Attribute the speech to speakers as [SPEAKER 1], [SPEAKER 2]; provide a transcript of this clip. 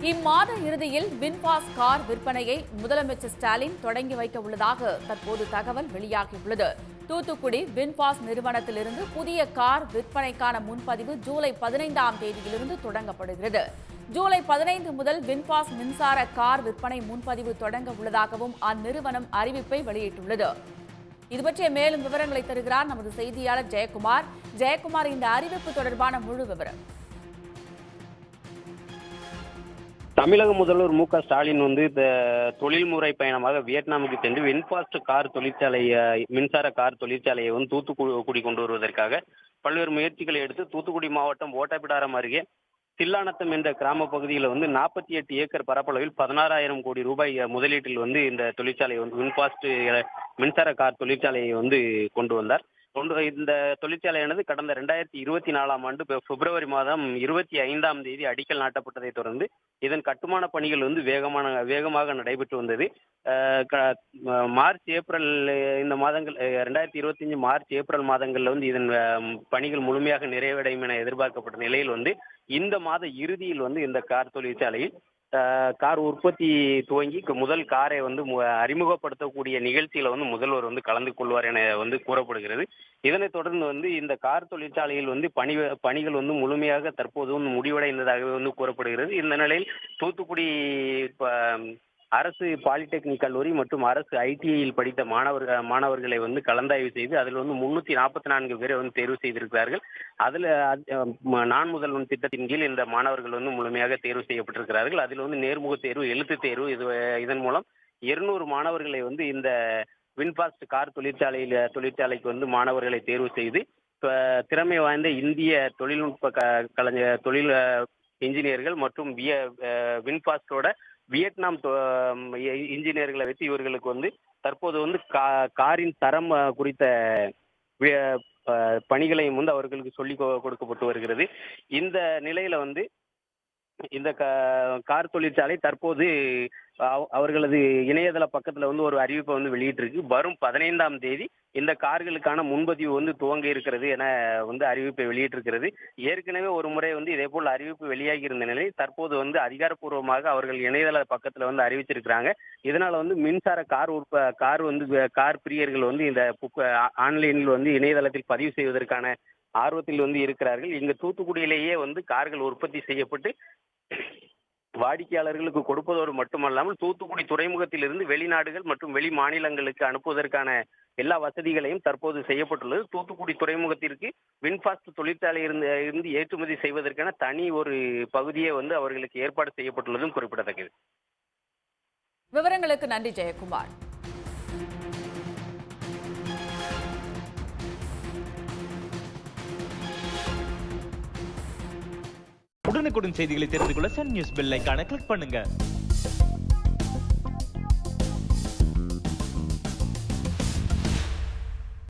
[SPEAKER 1] இம்மாத இறுதியில் வின்பாஸ் கார் விற்பனையை முதலமைச்சர் ஸ்டாலின் தொடங்கி வைக்க உள்ளதாக தற்போது தகவல் வெளியாகியுள்ளது. தூத்துக்குடி வின்பாஸ் நிறுவனத்திலிருந்து புதிய கார் விற்பனைக்கான முன்பதிவு ஜூலை 15ஆம் தேதியிலிருந்து தொடங்கப்படுகிறது. ஜூலை 15 முதல் வின்பாஸ் மின்சார கார் விற்பனை முன்பதிவு தொடங்க உள்ளதாகவும் அந்நிறுவனம் அறிவிப்பை வெளியிட்டுள்ளது. இதுபற்றிய மேலும் விவரங்களை தருகிறார் நமது செய்தியாளர் ஜெயக்குமார். ஜெயக்குமார், இந்த அறிவிப்பு தொடர்பான முழு விவரம்.
[SPEAKER 2] தமிழக முதல்வர் மு.க.ஸ்டாலின் தொழில்முறை பயணமாக வியட்நாமுக்கு சென்று வின்பாஸ்ட் கார் தொழிற்சாலை மின்சார கார் தொழிற்சாலையை தூத்துக்குடி கொண்டு வருவதற்காக பல்வேறு முயற்சிகளை எடுத்து தூத்துக்குடி மாவட்டம் ஓட்டப்பிடாரம் அருகே சில்லாநத்தம் என்ற கிராம பகுதியில் 48 ஏக்கர் பரப்பளவில் 16,000 கோடி ரூபாய் முதலீட்டில் இந்த தொழிற்சாலை வின்பாஸ்ட் மின்சார கார் தொழிற்சாலையை கொண்டு வந்தார். இந்த தொழிற்சாலையானது கடந்த 2024ஆம் ஆண்டு பிப்ரவரி மாதம் 25ஆம் தேதி அடிக்கல் நாட்டப்பட்டதை தொடர்ந்து இதன் கட்டுமான பணிகள் வேகமாக நடைபெற்று வந்தது. மார்ச் ஏப்ரல் இந்த மாதங்கள் 2025 மார்ச் ஏப்ரல் மாதங்களில் இதன் பணிகள் முழுமையாக நிறைவடையும் என எதிர்பார்க்கப்பட்ட நிலையில் இந்த மாத இறுதியில் இந்த கார் தொழிற்சாலையில் கார் உற்பத்தி துவங்கி முதல் காரை அறிமுகப்படுத்தக்கூடிய நிகழ்ச்சியில முதல்வர் கலந்து கொள்வார் என கூறப்படுகிறது. இதனைத் தொடர்ந்து இந்த கார் தொழிற்சாலையில் பணிகள் முழுமையாக தற்போது முடிவடைந்ததாக கூறப்படுகிறது. இந்த நிலையில் தூத்துக்குடி அரசு பாலிடெக்னிக் கல்லூரி மற்றும் அரசு ஐடிஐயில் படித்த மாணவர்களை கலந்தாய்வு செய்து அதில் 344 பேரை தேர்வு செய்திருக்கிறார்கள். அதில் நான் முதல்வன் திட்டத்தின் கீழ் இந்த மாணவர்கள் முழுமையாக தேர்வு செய்யப்பட்டிருக்கிறார்கள். அதில் நேர்முக தேர்வு, எழுத்து தேர்வு, இதன் மூலம் 200 மாணவர்களை இந்த வின்பாஸ்ட் கார் தொழிற்சாலைக்கு மாணவர்களை தேர்வு செய்து திறமை வாய்ந்த இந்திய தொழில்நுட்ப தொழில் இன்ஜினியர்கள் மற்றும் வின்பாஸ்டோட வியட்நாம் இன்ஜினியர்களை வைத்து இவர்களுக்கு தற்போது காரின் தரம் குறித்த பணிகளையும் அவர்களுக்கு சொல்லிக் கொடுக்கப்பட்டு வருகிறது. இந்த நிலையில இந்த கார் தொழிற்சாலை தற்போது அவர்களது இணையதள பக்கத்துல ஒரு அறிவிப்பை வெளியிட்டிருக்கு. வரும் 15ஆம் தேதி இந்த கார்களுக்கான முன்பதிவு துவங்க இருக்கிறது என அறிவிப்பை வெளியிட்டிருக்கிறது. ஏற்கனவே ஒரு முறை இதே போல் அறிவிப்பு வெளியாகி இருந்த நிலையில் தற்போது அதிகாரப்பூர்வமாக அவர்கள் இணையதள பக்கத்துல அறிவிச்சிருக்கிறாங்க. இதனால மின்சார கார் பிரியர்கள் இந்த ஆன்லைனில் இணையதளத்தில் பதிவு செய்வதற்கான ஆர்வத்தில் இருக்கிறார்கள். இங்க தூத்துக்குடியிலேயே கார்கள் உற்பத்தி செய்யப்பட்டு வாடிக்கையாளர்களுக்கு கொடுப்பதோடு மட்டுமல்லாமல் தூத்துக்குடி துறைமுகத்திலிருந்து வெளிநாடுகள் மற்றும் வெளி மாநிலங்களுக்கு அனுப்புவதற்கான எல்லா வசதிகளையும் தற்போது செய்யப்பட்டுள்ளது. தூத்துக்குடி துறைமுகத்திற்கு வின்பாஸ்ட் தொழிற்சாலை இருந்து ஏற்றுமதி செய்வதற்கான தனி ஒரு பகுதியே அவர்களுக்கு ஏற்பாடு செய்யப்பட்டுள்ளதும் குறிப்பிடத்தக்கது.
[SPEAKER 1] விவரங்களுக்கு நன்றி ஜெயக்குமார்.
[SPEAKER 3] உடனுக்குடன் செய்திகளை தெரிந்து கொள்ள சன் நியூஸ் பெல் ஐகானை கிளிக் பண்ணுங்க.